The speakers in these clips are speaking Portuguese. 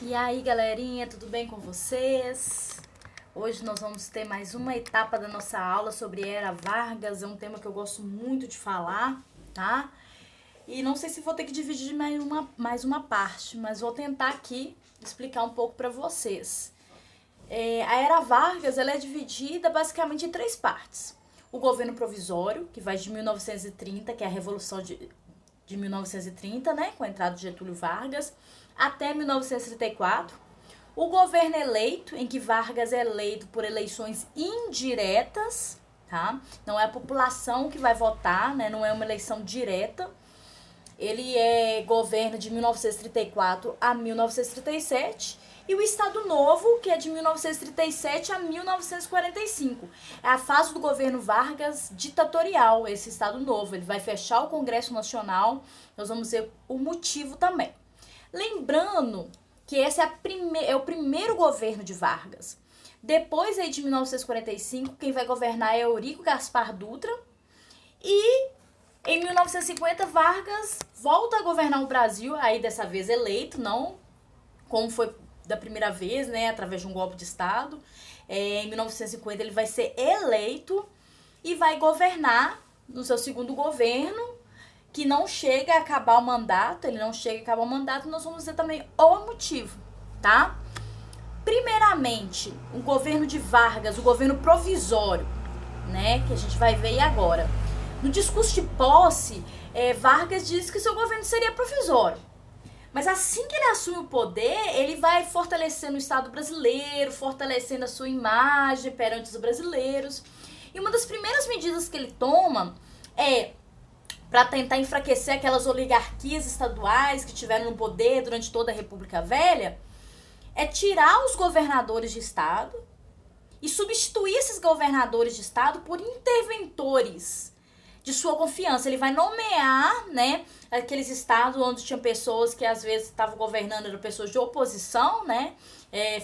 E aí, galerinha, tudo bem com vocês? Hoje nós vamos ter mais uma etapa da nossa aula sobre Era Vargas, é um tema que eu gosto muito de falar, tá? E não sei se vou ter que dividir mais uma parte, mas vou tentar aqui explicar um pouco para vocês. A Era Vargas ela é dividida basicamente em três partes. O governo provisório, que vai de 1930, que é a Revolução de 1930, né, com a entrada de Getúlio Vargas, até 1934. O governo eleito, em que Vargas é eleito por eleições indiretas, tá? Não é a população que vai votar, né? Não é uma eleição direta. Ele é governo de 1934 a 1937. E o Estado Novo, que é de 1937 a 1945. É a fase do governo Vargas ditatorial, esse Estado Novo. Ele vai fechar o Congresso Nacional. Nós vamos ver o motivo também. Lembrando que esse é o primeiro governo de Vargas. Depois aí de 1945, quem vai governar é Eurico Gaspar Dutra. E em 1950, Vargas volta a governar o Brasil, aí dessa vez eleito, não como foi da primeira vez, né, através de um golpe de Estado. Em 1950 ele vai ser eleito e vai governar no seu segundo governo, que não chega a acabar o mandato, nós vamos ver também o motivo, tá? Primeiramente, o governo de Vargas, o governo provisório, né, que a gente vai ver agora. No discurso de posse, Vargas diz que seu governo seria provisório. Mas assim que ele assume o poder, ele vai fortalecendo o Estado brasileiro, fortalecendo a sua imagem perante os brasileiros. E uma das primeiras medidas que ele toma é para tentar enfraquecer aquelas oligarquias estaduais que tiveram no poder durante toda a República Velha, é tirar os governadores de estado e substituir esses governadores de estado por interventores de sua confiança. Ele vai nomear, né, aqueles estados onde tinha pessoas que às vezes estavam governando, eram pessoas de oposição, né?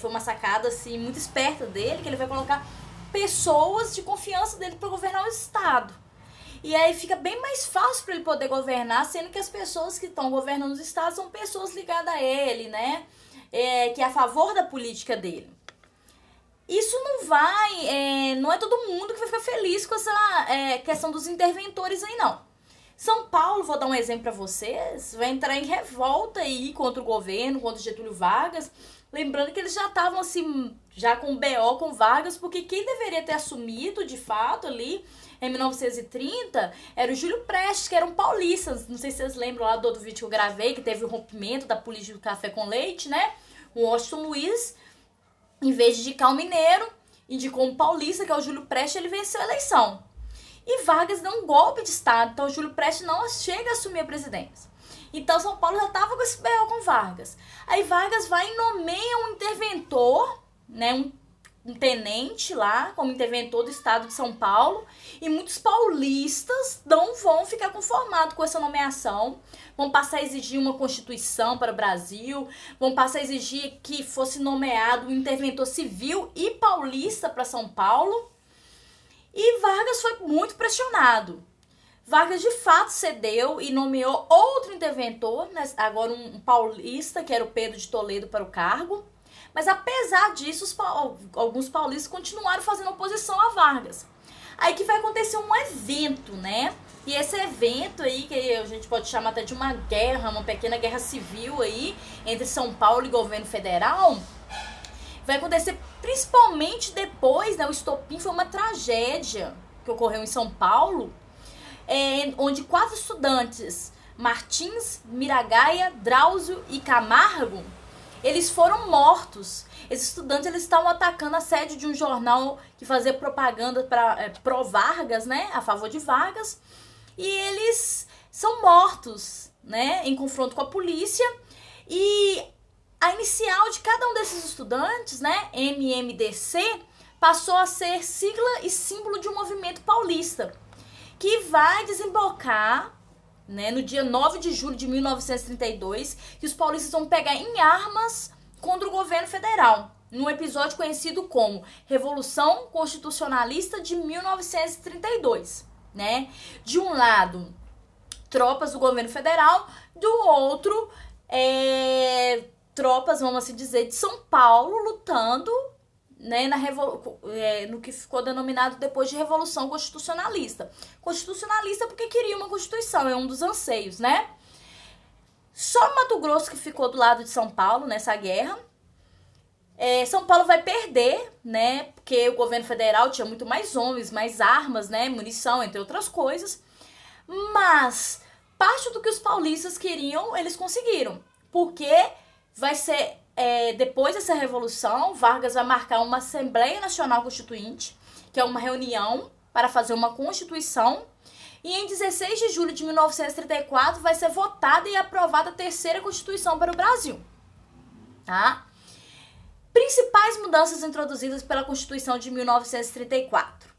Foi uma sacada assim muito esperta dele, que ele vai colocar pessoas de confiança dele para governar o estado. E aí fica bem mais fácil para ele poder governar, sendo que as pessoas que estão governando os estados são pessoas ligadas a ele, né? Que é a favor da política dele. Isso não é todo mundo que vai ficar feliz com essa questão dos interventores aí, não. São Paulo, vou dar um exemplo para vocês, vai entrar em revolta aí contra o governo, contra Getúlio Vargas. Lembrando que eles já estavam assim, já com BO com Vargas, porque quem deveria ter assumido, de fato, ali em 1930, era o Júlio Prestes, que era um paulista. Não sei se vocês lembram lá do outro vídeo que eu gravei, que teve o rompimento da política do café com leite, né? O Washington Luiz, em vez de indicar um mineiro, indicou um paulista, que é o Júlio Prestes, ele venceu a eleição. E Vargas deu um golpe de Estado, então o Júlio Prestes não chega a assumir a presidência. Então São Paulo já estava com esse BO com Vargas. Aí Vargas vai e nomeia um interventor, né, um tenente lá, como interventor do estado de São Paulo, e muitos paulistas não vão ficar conformados com essa nomeação, vão passar a exigir uma constituição para o Brasil, vão passar a exigir que fosse nomeado um interventor civil e paulista para São Paulo, e Vargas foi muito pressionado. Vargas de fato cedeu e nomeou outro interventor, né, agora um paulista, que era o Pedro de Toledo, para o cargo. Mas apesar disso, alguns paulistas continuaram fazendo oposição a Vargas. Aí que vai acontecer um evento, né? E esse evento aí, que a gente pode chamar até de uma guerra, uma pequena guerra civil aí, entre São Paulo e governo federal, vai acontecer principalmente depois, né? O estopim foi uma tragédia que ocorreu em São Paulo, onde 4 estudantes, Martins, Miragaia, Drauzio e Camargo, eles foram mortos. Esses estudantes, eles estavam atacando a sede de um jornal que fazia propaganda pró-Vargas, né, a favor de Vargas, e eles são mortos, né, em confronto com a polícia. E a inicial de cada um desses estudantes, né, MMDC, passou a ser sigla e símbolo de um movimento paulista, que vai desembocar, né, no dia 9 de julho de 1932, que os paulistas vão pegar em armas contra o governo federal, num episódio conhecido como Revolução Constitucionalista de 1932, né? De um lado, tropas do governo federal, do outro, tropas, vamos assim dizer, de São Paulo lutando, né, no que ficou denominado depois de Revolução Constitucionalista. Constitucionalista porque queria uma Constituição, é um dos anseios, né? Só Mato Grosso que ficou do lado de São Paulo nessa guerra. São Paulo vai perder, né? Porque o governo federal tinha muito mais homens, mais armas, né? Munição, entre outras coisas. Mas parte do que os paulistas queriam, eles conseguiram. Porque vai ser, depois dessa revolução, Vargas vai marcar uma Assembleia Nacional Constituinte, que é uma reunião para fazer uma Constituição. E em 16 de julho de 1934 vai ser votada e aprovada a terceira Constituição para o Brasil. Tá? Principais mudanças introduzidas pela Constituição de 1934.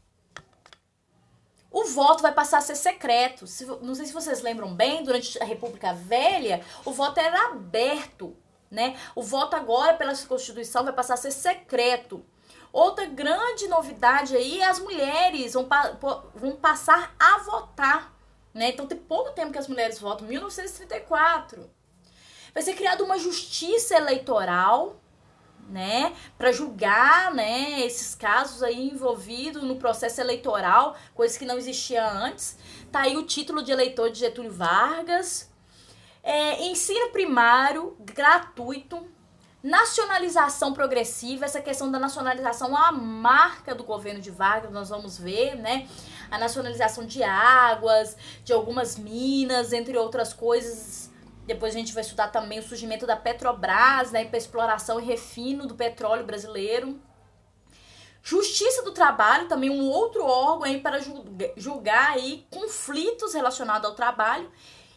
O voto vai passar a ser secreto. Não sei se vocês lembram bem, durante a República Velha, o voto era aberto, né? O voto agora pela Constituição vai passar a ser secreto. Outra grande novidade aí é as mulheres vão passar a votar, né? Então tem pouco tempo que as mulheres votam, 1934. Vai ser criada uma justiça eleitoral, né, para julgar, né, esses casos aí envolvidos no processo eleitoral, coisa que não existia antes. Tá aí o título de eleitor de Getúlio Vargas. Ensino primário gratuito, nacionalização progressiva. Essa questão da nacionalização é a marca do governo de Vargas, nós vamos ver, né, a nacionalização de águas, de algumas minas, entre outras coisas. Depois a gente vai estudar também o surgimento da Petrobras, né, para exploração e refino do petróleo brasileiro. Justiça do Trabalho, também um outro órgão aí para julgar aí conflitos relacionados ao trabalho.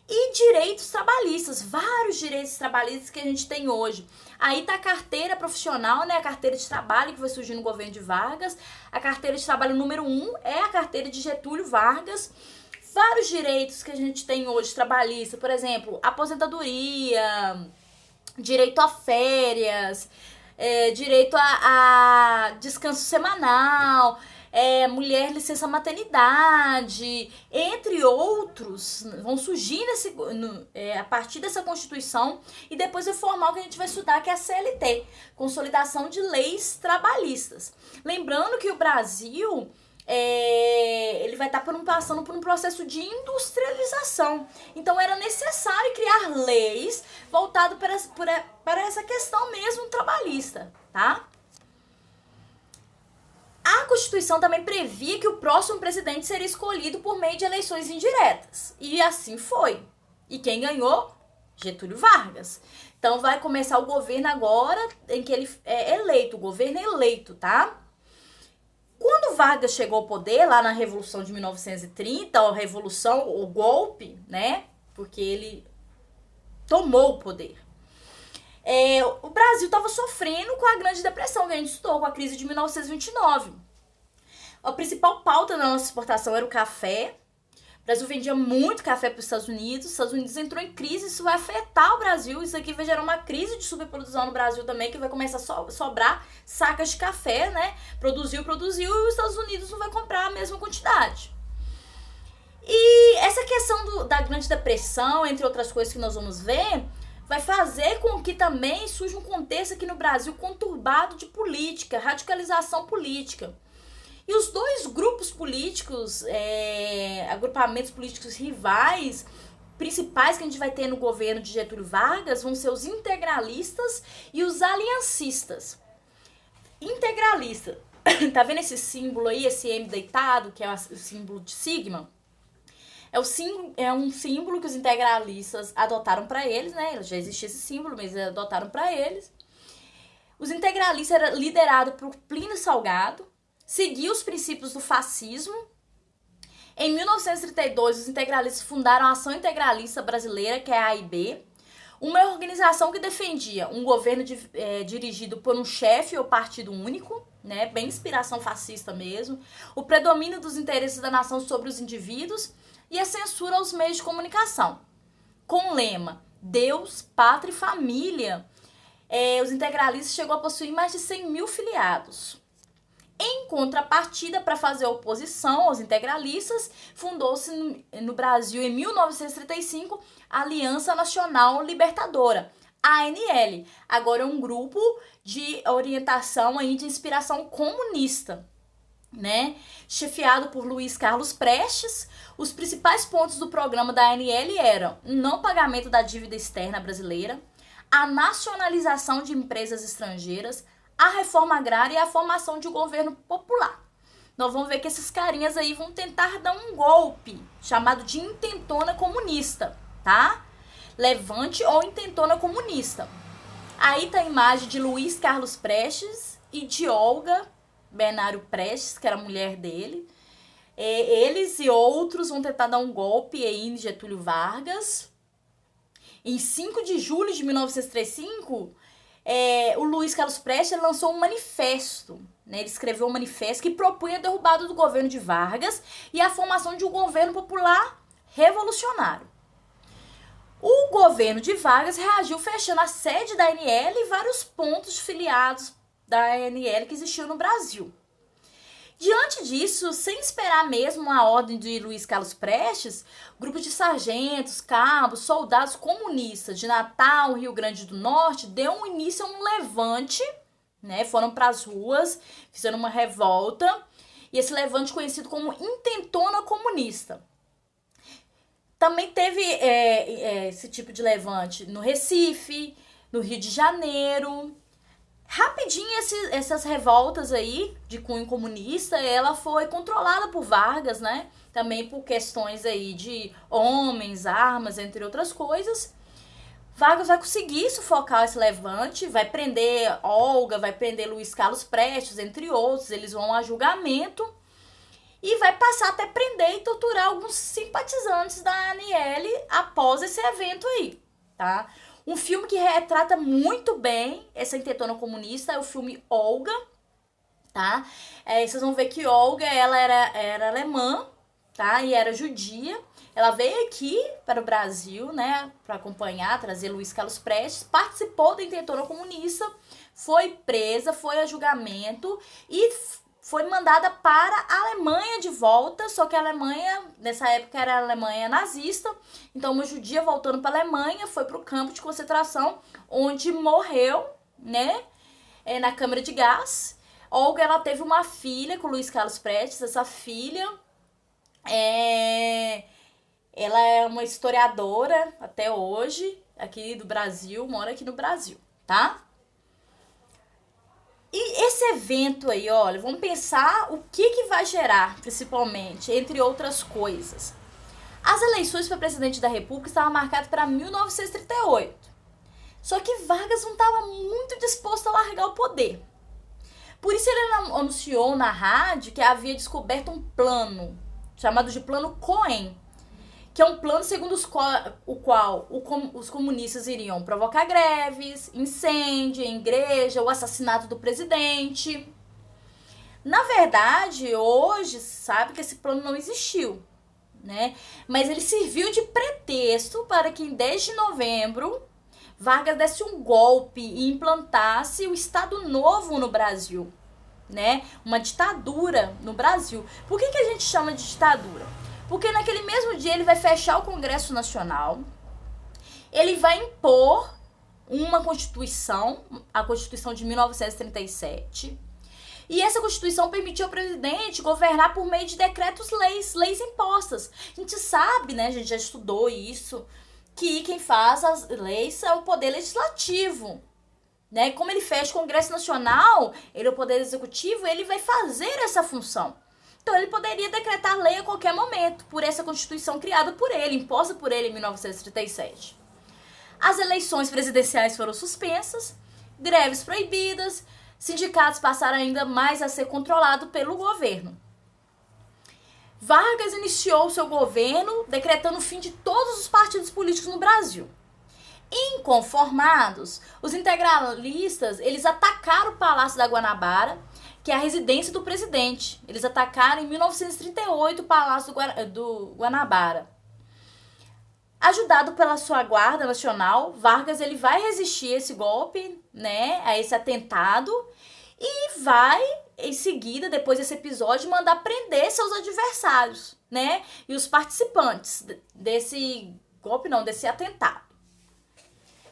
E direitos trabalhistas, vários direitos trabalhistas que a gente tem hoje. Aí tá a carteira profissional, né, a carteira de trabalho que vai surgir no governo de Vargas. A carteira de trabalho número 1 é a carteira de Getúlio Vargas. Vários direitos que a gente tem hoje, trabalhista, por exemplo, aposentadoria, direito a férias, direito a descanso semanal, mulher licença maternidade, entre outros, vão surgir a partir dessa Constituição e depois reformar o que a gente vai estudar, que é a CLT, Consolidação de Leis Trabalhistas. Lembrando que o Brasil... ele vai estar passando por um processo de industrialização. Então era necessário criar leis voltadas para essa questão mesmo trabalhista, tá? A Constituição também previa que o próximo presidente seria escolhido por meio de eleições indiretas. E assim foi. E quem ganhou? Getúlio Vargas. Então vai começar o governo agora em que ele é eleito, o governo é eleito, tá? Quando Vargas chegou ao poder, lá na Revolução de 1930, o golpe, né? Porque ele tomou o poder. O Brasil estava sofrendo com a Grande Depressão, que a gente estudou, com a crise de 1929. A principal pauta da nossa exportação era o café. O Brasil vendia muito café para os Estados Unidos entrou em crise, isso vai afetar o Brasil, isso aqui vai gerar uma crise de superprodução no Brasil também, que vai começar a sobrar sacas de café, né? Produziu, e os Estados Unidos não vai comprar a mesma quantidade. E essa questão da Grande Depressão, entre outras coisas que nós vamos ver, vai fazer com que também surja um contexto aqui no Brasil conturbado de política, radicalização política. E os dois grupos políticos, agrupamentos políticos rivais, principais que a gente vai ter no governo de Getúlio Vargas, vão ser os integralistas e os aliancistas. Integralista, tá vendo esse símbolo aí, esse M deitado, que é o símbolo de sigma? É um símbolo que os integralistas adotaram para eles, né? Já existia esse símbolo, mas eles adotaram para eles. Os integralistas eram liderados por Plínio Salgado, seguiu os princípios do fascismo. Em 1932, os integralistas fundaram a Ação Integralista Brasileira, que é a AIB, uma organização que defendia um governo dirigido por um chefe ou partido único, né, bem inspiração fascista mesmo, o predomínio dos interesses da nação sobre os indivíduos e a censura aos meios de comunicação. Com o lema Deus, Pátria e Família, os integralistas chegou a possuir mais de 100 mil filiados. Em contrapartida, para fazer oposição aos integralistas, fundou-se no Brasil, em 1935, a Aliança Nacional Libertadora, ANL. Agora é um grupo de orientação aí, de inspiração comunista, né? Chefiado por Luiz Carlos Prestes. Os principais pontos do programa da ANL eram o não pagamento da dívida externa brasileira, a nacionalização de empresas estrangeiras, a reforma agrária e a formação de um governo popular. Nós vamos ver que esses carinhas aí vão tentar dar um golpe, chamado de intentona comunista, tá? Levante ou intentona comunista. Aí tá a imagem de Luiz Carlos Prestes e de Olga Benário Prestes, que era a mulher dele. Eles e outros vão tentar dar um golpe aí em Getúlio Vargas. Em 5 de julho de 1935, o Luiz Carlos Prestes lançou um manifesto, né? Ele escreveu um manifesto que propunha a derrubada do governo de Vargas e a formação de um governo popular revolucionário. O governo de Vargas reagiu fechando a sede da ANL e vários pontos filiados da ANL que existiam no Brasil. Diante disso, sem esperar mesmo a ordem de Luiz Carlos Prestes, grupos de sargentos, cabos, soldados comunistas de Natal, Rio Grande do Norte, deu um início a um levante, né? Foram para as ruas, fizeram uma revolta, e esse levante conhecido como Intentona Comunista. Também teve esse tipo de levante no Recife, no Rio de Janeiro. Rapidinho essas revoltas aí de cunho comunista, ela foi controlada por Vargas, né? Também por questões aí de homens, armas, entre outras coisas. Vargas vai conseguir sufocar esse levante, vai prender Olga, vai prender Luiz Carlos Prestes, entre outros. Eles vão a julgamento e vai passar até prender e torturar alguns simpatizantes da ANL após esse evento aí, tá? Um filme que retrata muito bem essa intentona comunista é o filme Olga, tá? Vocês vão ver que Olga, ela era alemã, tá? E era judia. Ela veio aqui para o Brasil, né? Para acompanhar, trazer Luiz Carlos Prestes, participou da intentona comunista, foi presa, foi a julgamento e foi mandada para a Alemanha de volta, só que a Alemanha, nessa época, era a Alemanha nazista. Então, uma judia voltando para a Alemanha, foi para o campo de concentração, onde morreu, né, na câmara de gás. Olga, ela teve uma filha com Luiz Carlos Prestes. Essa filha, ela é uma historiadora até hoje, aqui do Brasil, mora aqui no Brasil, tá? E esse evento aí, olha, vamos pensar o que vai gerar, principalmente, entre outras coisas. As eleições para presidente da República estavam marcadas para 1938. Só que Vargas não estava muito disposto a largar o poder. Por isso ele anunciou na rádio que havia descoberto um plano, chamado de Plano Cohen, que é um plano segundo o qual os comunistas iriam provocar greves, incêndio em igreja, o assassinato do presidente. Na verdade, hoje sabe que esse plano não existiu, né? Mas ele serviu de pretexto para que em 10 de novembro Vargas desse um golpe e implantasse o Estado Novo no Brasil, né? Uma ditadura no Brasil. Por que a gente chama de ditadura? Porque naquele mesmo dia ele vai fechar o Congresso Nacional, ele vai impor uma Constituição, a Constituição de 1937, e essa Constituição permitiu ao presidente governar por meio de decretos-leis, leis impostas. A gente sabe, né, a gente já estudou isso, que quem faz as leis é o Poder Legislativo, né? Como ele fecha o Congresso Nacional, ele é o Poder Executivo, ele vai fazer essa função. Então, ele poderia decretar lei a qualquer momento, por essa Constituição criada por ele, imposta por ele em 1937. As eleições presidenciais foram suspensas, greves proibidas, sindicatos passaram ainda mais a ser controlados pelo governo. Vargas iniciou seu governo decretando o fim de todos os partidos políticos no Brasil. Inconformados, os integralistas, eles atacaram o Palácio da Guanabara, que é a residência do presidente. Eles atacaram em 1938 o Palácio do Guanabara. Ajudado pela sua Guarda Nacional, Vargas ele vai resistir a esse golpe, né, a esse atentado, e vai, em seguida, depois desse episódio, mandar prender seus adversários, né, e os participantes desse golpe, não, desse atentado.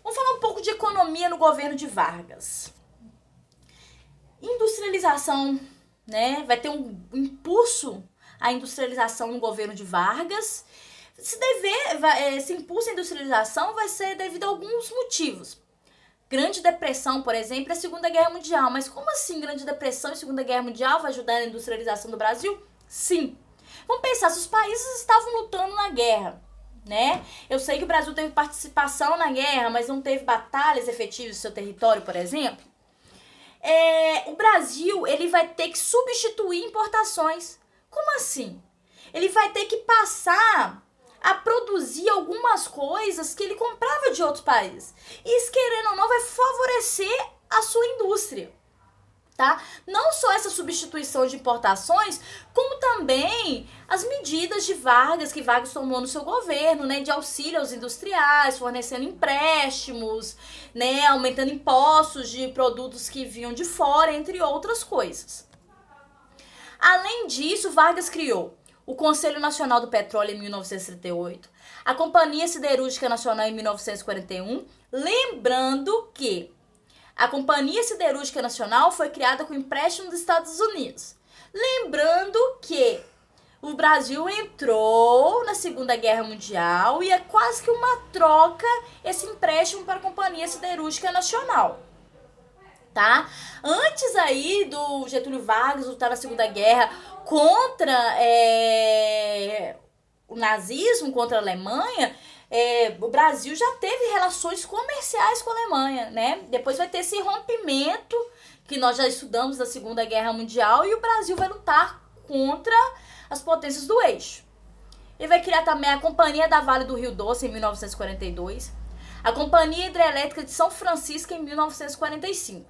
Vamos falar um pouco de economia no governo de Vargas. Industrialização, né? Vai ter um impulso à industrialização no governo de Vargas. Esse impulso à industrialização vai ser devido a alguns motivos. Grande Depressão, por exemplo, é a Segunda Guerra Mundial. Mas como assim Grande Depressão e Segunda Guerra Mundial vai ajudar na industrialização do Brasil? Sim. Vamos pensar, se os países estavam lutando na guerra, né? Eu sei que o Brasil teve participação na guerra, mas não teve batalhas efetivas no seu território, por exemplo. O Brasil, ele vai ter que substituir importações. Como assim? Ele vai ter que passar a produzir algumas coisas que ele comprava de outros países. Isso, querendo ou não, vai favorecer a sua indústria, tá? Não só essa substituição de importações, como também as medidas de Vargas, que Vargas tomou no seu governo, né, de auxílio aos industriais, fornecendo empréstimos, né, aumentando impostos de produtos que vinham de fora, entre outras coisas. Além disso, Vargas criou o Conselho Nacional do Petróleo em 1938, a Companhia Siderúrgica Nacional em 1941, lembrando que a Companhia Siderúrgica Nacional foi criada com empréstimo dos Estados Unidos. Lembrando que o Brasil entrou na Segunda Guerra Mundial e é quase que uma troca esse empréstimo para a Companhia Siderúrgica Nacional, tá? Antes aí do Getúlio Vargas lutar na Segunda Guerra contra o nazismo, contra a Alemanha, o Brasil já teve relações comerciais com a Alemanha, né? Depois vai ter esse rompimento que nós já estudamos da Segunda Guerra Mundial e o Brasil vai lutar contra as potências do eixo. Ele vai criar também a Companhia da Vale do Rio Doce em 1942, a Companhia Hidrelétrica de São Francisco em 1945.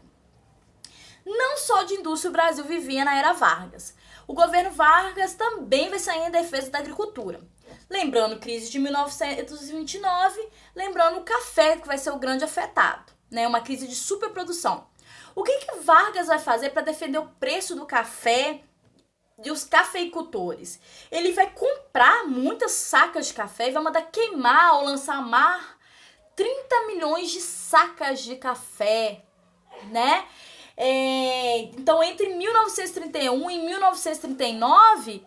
Não só de indústria o Brasil vivia na era Vargas. O governo Vargas também vai sair em defesa da agricultura. Lembrando crise de 1929, lembrando o café, que vai ser o grande afetado, né? Uma crise de superprodução. O que Vargas vai fazer para defender o preço do café e os cafeicultores? Ele vai comprar muitas sacas de café e vai mandar queimar ou lançar a mar 30 milhões de sacas de café, né? Então, entre 1931 e 1939,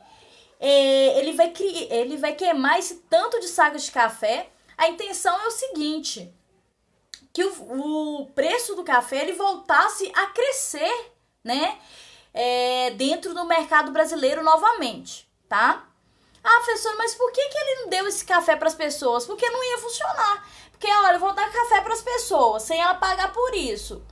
ele vai queimar esse tanto de sacas de café. A intenção é o seguinte, que o preço do café ele voltasse a crescer, né, dentro do mercado brasileiro novamente, tá? Ah, professor, mas por que ele não deu esse café para as pessoas? Porque não ia funcionar. Porque, olha, eu vou dar café para as pessoas sem ela pagar por isso.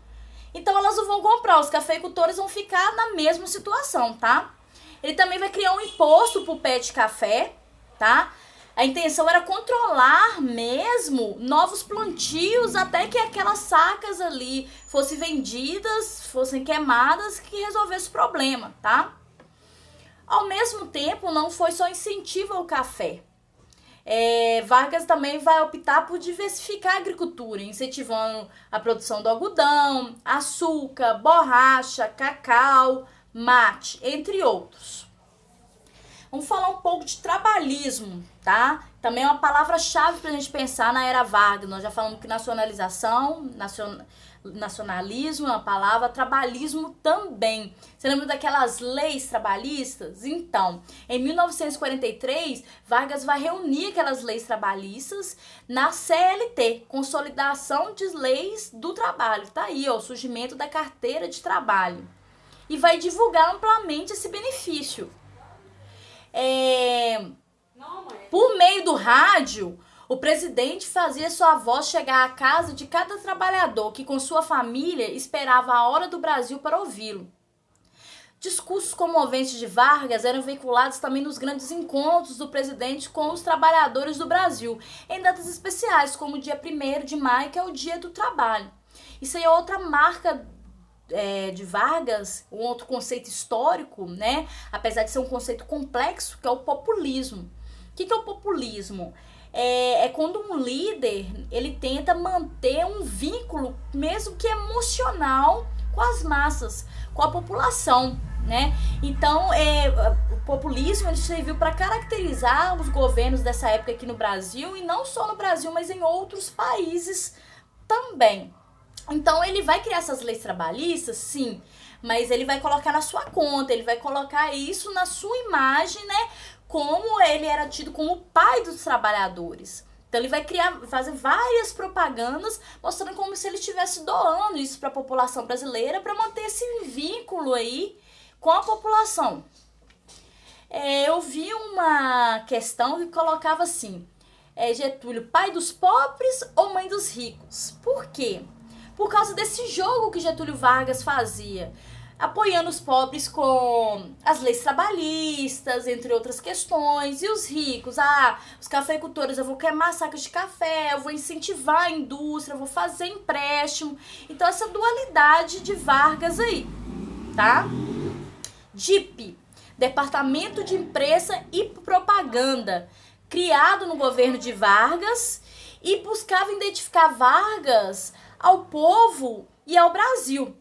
Então elas não vão comprar, os cafeicultores vão ficar na mesma situação, tá? Ele também vai criar um imposto pro pé de café, tá? A intenção era controlar mesmo novos plantios até que aquelas sacas ali fossem vendidas, fossem queimadas, que resolvesse o problema, tá? Ao mesmo tempo, não foi só incentivo ao café. Vargas também vai optar por diversificar a agricultura, incentivando a produção do algodão, açúcar, borracha, cacau, mate, entre outros. Vamos falar um pouco de trabalhismo, tá? Também é uma palavra-chave para a gente pensar na era Vargas. Nós já falamos que nacionalismo é uma palavra, trabalhismo também. Você lembra daquelas leis trabalhistas? Então, em 1943, Vargas vai reunir aquelas leis trabalhistas na CLT, Consolidação de Leis do Trabalho. Tá aí, ó, o surgimento da carteira de trabalho. E vai divulgar amplamente esse benefício. Por meio do rádio, o presidente fazia sua voz chegar à casa de cada trabalhador que com sua família esperava a hora do Brasil para ouvi-lo. Discursos comoventes de Vargas eram veiculados também nos grandes encontros do presidente com os trabalhadores do Brasil, em datas especiais, como o dia 1º de maio, que é o Dia do Trabalho. Isso aí é outra marca de Vargas, um outro conceito histórico, né? Apesar de ser um conceito complexo, que é o populismo. O que é o populismo? É quando um líder ele tenta manter um vínculo, mesmo que emocional, com as massas, com a população, né? Então, o populismo ele serviu para caracterizar os governos dessa época aqui no Brasil, e não só no Brasil, mas em outros países também. Então ele vai criar essas leis trabalhistas, sim, mas ele vai colocar na sua conta, ele vai colocar isso na sua imagem, né? Como ele era tido como o pai dos trabalhadores. Então ele vai fazer várias propagandas mostrando como se ele estivesse doando isso para a população brasileira para manter esse vínculo aí com a população. Eu vi uma questão que colocava assim, Getúlio, pai dos pobres ou mãe dos ricos? Por quê? Por causa desse jogo que Getúlio Vargas fazia, apoiando os pobres com as leis trabalhistas, entre outras questões, e os ricos, os cafeicultores, eu vou queimar sacas de café, eu vou incentivar a indústria, eu vou fazer empréstimo. Então essa dualidade de Vargas aí, tá? DIP, Departamento de Imprensa e Propaganda, criado no governo de Vargas e buscava identificar Vargas ao povo e ao Brasil.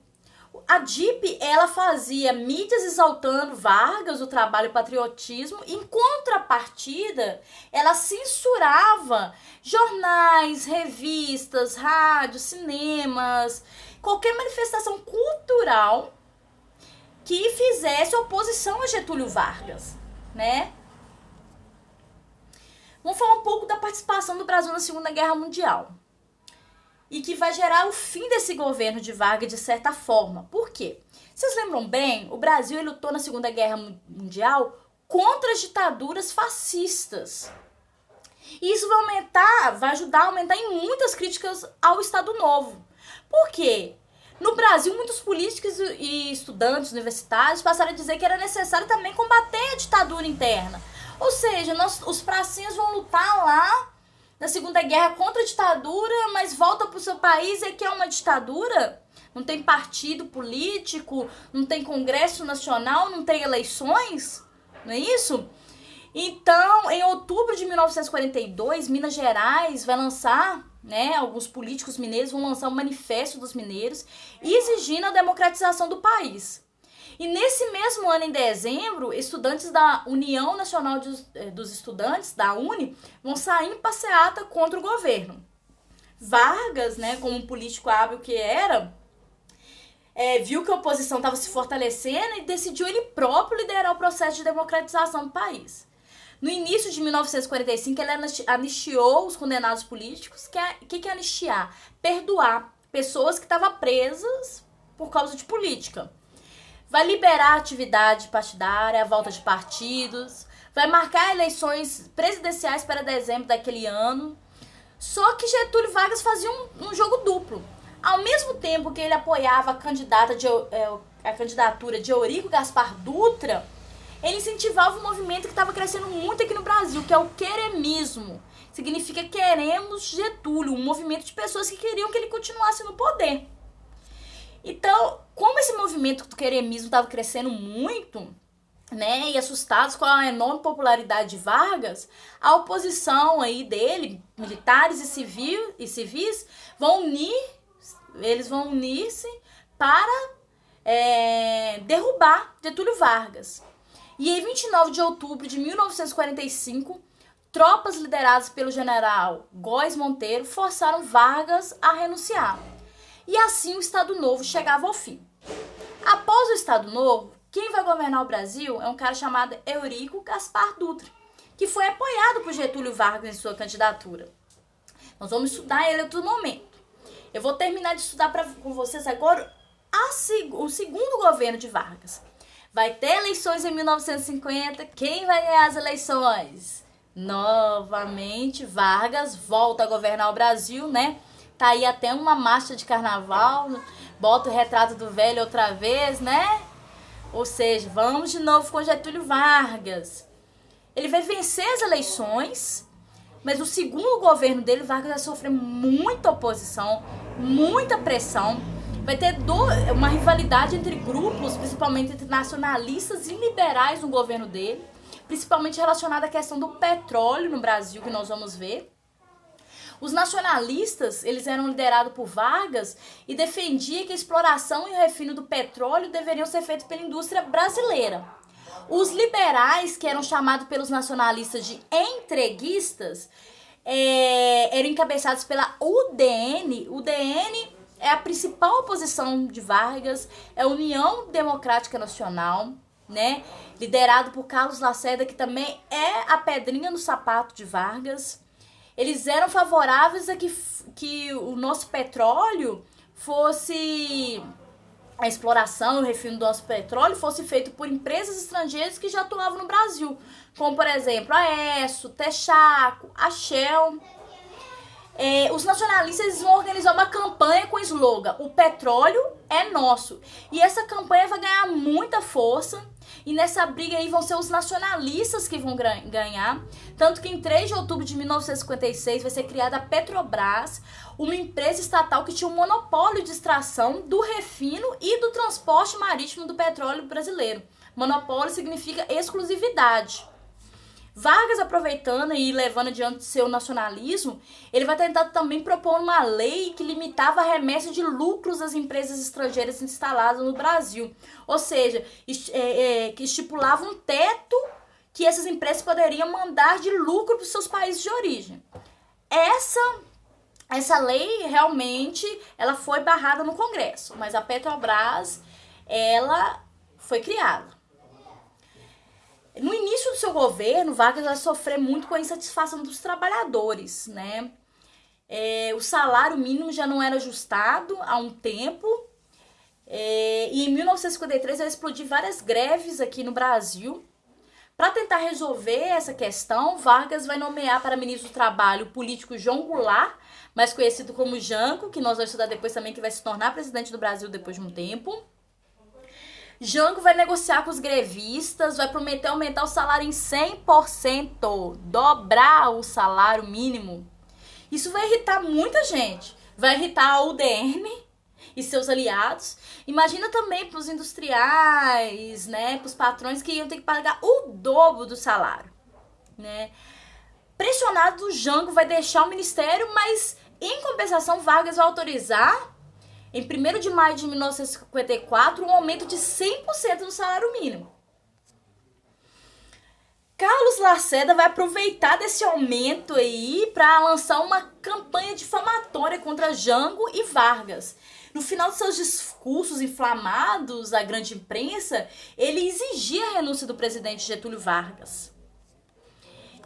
A DIP, ela fazia mídias exaltando Vargas, o trabalho e o patriotismo. Em contrapartida, ela censurava jornais, revistas, rádios, cinemas, qualquer manifestação cultural que fizesse oposição a Getúlio Vargas, né? Vamos falar um pouco da participação do Brasil na Segunda Guerra Mundial. E que vai gerar o fim desse governo de Vargas de certa forma. Por quê? Vocês lembram bem? O Brasil lutou na Segunda Guerra Mundial contra as ditaduras fascistas. E isso vai ajudar a aumentar em muitas críticas ao Estado Novo. Por quê? No Brasil, muitos políticos e estudantes universitários passaram a dizer que era necessário também combater a ditadura interna. Ou seja, os pracinhas vão lutar lá na Segunda Guerra contra a ditadura, mas volta para o seu país e aqui é uma ditadura? Não tem partido político, não tem Congresso Nacional, não tem eleições? Não é isso? Então, em outubro de 1942, Minas Gerais vai lançar, né, alguns políticos mineiros vão lançar um manifesto dos mineiros exigindo a democratização do país. E nesse mesmo ano, em dezembro, estudantes da União Nacional dos Estudantes, da UNE, vão sair em passeata contra o governo. Vargas, né, como um político hábil que era, viu que a oposição estava se fortalecendo e decidiu ele próprio liderar o processo de democratização do país. No início de 1945, ele anistiou os condenados políticos. O que é anistiar? Perdoar pessoas que estavam presas por causa de política. Vai liberar a atividade partidária, a volta de partidos, vai marcar eleições presidenciais para dezembro daquele ano. Só que Getúlio Vargas fazia um jogo duplo. Ao mesmo tempo que ele apoiava a candidatura de Eurico Gaspar Dutra, ele incentivava um movimento que estava crescendo muito aqui no Brasil, que é o queremismo. Significa queremos Getúlio, um movimento de pessoas que queriam que ele continuasse no poder. Então, como esse movimento do queremismo estava crescendo muito, né, e assustados com a enorme popularidade de Vargas, a oposição aí dele, militares e civis, vão unir-se para derrubar Getúlio Vargas. E em 29 de outubro de 1945, tropas lideradas pelo general Góes Monteiro forçaram Vargas a renunciar. E assim o Estado Novo chegava ao fim. Após o Estado Novo, quem vai governar o Brasil é um cara chamado Eurico Gaspar Dutra, que foi apoiado por Getúlio Vargas em sua candidatura. Nós vamos estudar ele em outro momento. Eu vou terminar de estudar com vocês agora o segundo governo de Vargas. Vai ter eleições em 1950. Quem vai ganhar as eleições? Novamente, Vargas volta a governar o Brasil, né? Tá aí até uma marcha de carnaval, bota o retrato do velho outra vez, né? Ou seja, vamos de novo com Getúlio Vargas. Ele vai vencer as eleições, mas o segundo governo dele, Vargas vai sofrer muita oposição, muita pressão. Vai ter uma rivalidade entre grupos, principalmente entre nacionalistas e liberais no governo dele, principalmente relacionada à questão do petróleo no Brasil, que nós vamos ver. Os nacionalistas, eles eram liderados por Vargas e defendiam que a exploração e o refino do petróleo deveriam ser feitos pela indústria brasileira. Os liberais, que eram chamados pelos nacionalistas de entreguistas, eram encabeçados pela UDN. UDN é a principal oposição de Vargas, é a União Democrática Nacional, né? Liderado por Carlos Lacerda, que também é a pedrinha no sapato de Vargas. Eles eram favoráveis a que o nosso petróleo fosse... a exploração e o refino do nosso petróleo fosse feito por empresas estrangeiras que já atuavam no Brasil, como, por exemplo, a Esso, Texaco, a Shell. Os nacionalistas vão organizar uma campanha com o slogan "O petróleo é nosso". E essa campanha vai ganhar muita força. E nessa briga aí vão ser os nacionalistas que vão ganhar. Tanto que em 3 de outubro de 1956 vai ser criada a Petrobras, uma empresa estatal que tinha um monopólio de extração do refino e do transporte marítimo do petróleo brasileiro. Monopólio significa exclusividade. Vargas, aproveitando e levando adiante seu nacionalismo, ele vai tentar também propor uma lei que limitava a remessa de lucros das empresas estrangeiras instaladas no Brasil. Ou seja, que estipulava um teto que essas empresas poderiam mandar de lucro para os seus países de origem. Essa lei realmente ela foi barrada no Congresso, mas a Petrobras ela foi criada. No início do seu governo, Vargas vai sofrer muito com a insatisfação dos trabalhadores, né? O salário mínimo já não era ajustado há um tempo. E em 1953 vai explodir várias greves aqui no Brasil. Para tentar resolver essa questão, Vargas vai nomear para ministro do Trabalho o político João Goulart, mais conhecido como Jango, que nós vamos estudar depois também, que vai se tornar presidente do Brasil depois de um tempo. Jango vai negociar com os grevistas, vai prometer aumentar o salário em 100%, dobrar o salário mínimo. Isso vai irritar muita gente. Vai irritar a UDN e seus aliados. Imagina também para os industriais, né, para os patrões que iam ter que pagar o dobro do salário, né? Pressionado, Jango vai deixar o ministério, mas em compensação Vargas vai autorizar em 1º de maio de 1954, um aumento de 100% no salário mínimo. Carlos Lacerda vai aproveitar desse aumento aí para lançar uma campanha difamatória contra Jango e Vargas. No final de seus discursos inflamados à grande imprensa, ele exigia a renúncia do presidente Getúlio Vargas.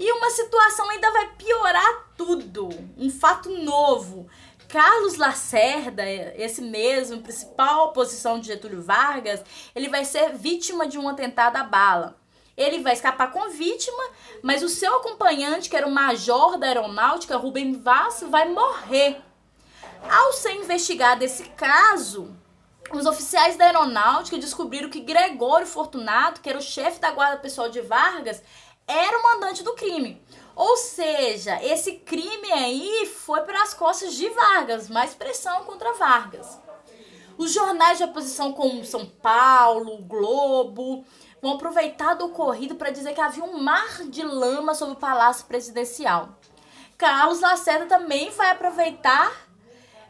E uma situação ainda vai piorar tudo. Um fato novo. Carlos Lacerda, esse mesmo, principal oposição de Getúlio Vargas, ele vai ser vítima de um atentado à bala. Ele vai escapar com vítima, mas o seu acompanhante, que era o major da aeronáutica, Rubem Vaz, vai morrer. Ao ser investigado esse caso, os oficiais da aeronáutica descobriram que Gregório Fortunato, que era o chefe da guarda pessoal de Vargas, era o mandante do crime. Ou seja, esse crime aí foi pelas costas de Vargas, mais pressão contra Vargas. Os jornais de oposição como São Paulo, Globo, vão aproveitar do ocorrido para dizer que havia um mar de lama sobre o Palácio Presidencial. Carlos Lacerda também vai aproveitar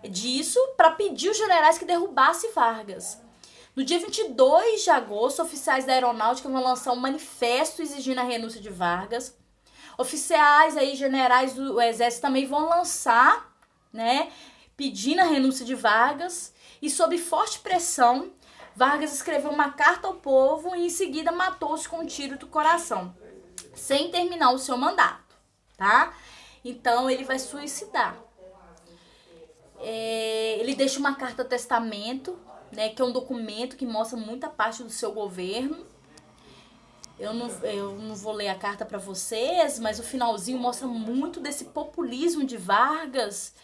disso para pedir aos generais que derrubassem Vargas. No dia 22 de agosto, oficiais da aeronáutica vão lançar um manifesto exigindo a renúncia de Vargas. Oficiais aí, generais do exército também vão lançar, né, pedindo a renúncia de Vargas. E sob forte pressão, Vargas escreveu uma carta ao povo e em seguida matou-se com um tiro do coração, sem terminar o seu mandato, tá? Então ele vai suicidar. Ele deixa uma carta testamento, né, que é um documento que mostra muita parte do seu governo. Eu não vou ler a carta para vocês, mas o finalzinho mostra muito desse populismo de Vargas,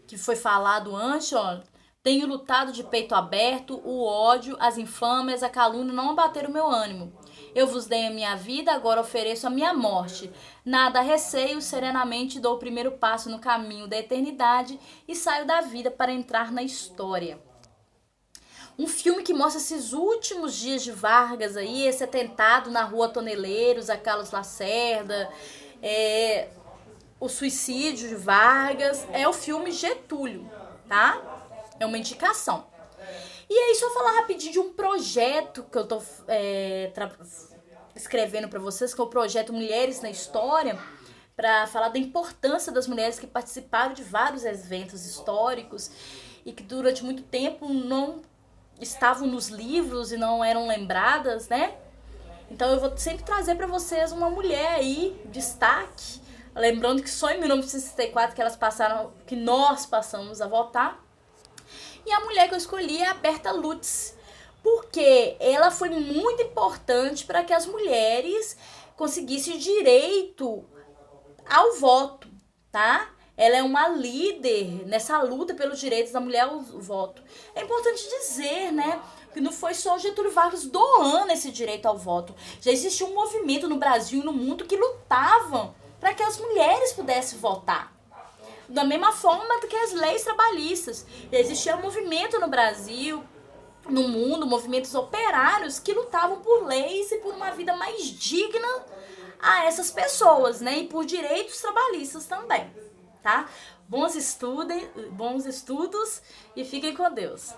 que foi falado antes, ó. Tenho lutado de peito aberto, o ódio, as infâmias, a calúnia não abateram o meu ânimo. Eu vos dei a minha vida, agora ofereço a minha morte. Nada receio, serenamente dou o primeiro passo no caminho da eternidade e saio da vida para entrar na história. Um filme que mostra esses últimos dias de Vargas aí, esse atentado na rua Toneleiros, a Carlos Lacerda, o suicídio de Vargas, é o filme Getúlio, tá? É uma indicação. E aí, só falar rapidinho de um projeto que eu tô escrevendo para vocês, que é o projeto Mulheres na História, para falar da importância das mulheres que participaram de vários eventos históricos e que durante muito tempo não estavam nos livros e não eram lembradas, né? Então eu vou sempre trazer para vocês uma mulher aí, destaque, lembrando que só em 1964 que nós passamos a votar. E a mulher que eu escolhi é a Berta Lutz, porque ela foi muito importante para que as mulheres conseguissem direito ao voto, tá? Ela é uma líder nessa luta pelos direitos da mulher ao voto. É importante dizer, né, que não foi só o Getúlio Vargas doando esse direito ao voto. Já existia um movimento no Brasil e no mundo que lutavam para que as mulheres pudessem votar. Da mesma forma que as leis trabalhistas. Existia um movimento no Brasil, no mundo, movimentos operários que lutavam por leis e por uma vida mais digna a essas pessoas, né? E por direitos trabalhistas também, tá? Bons estudos e fiquem com Deus.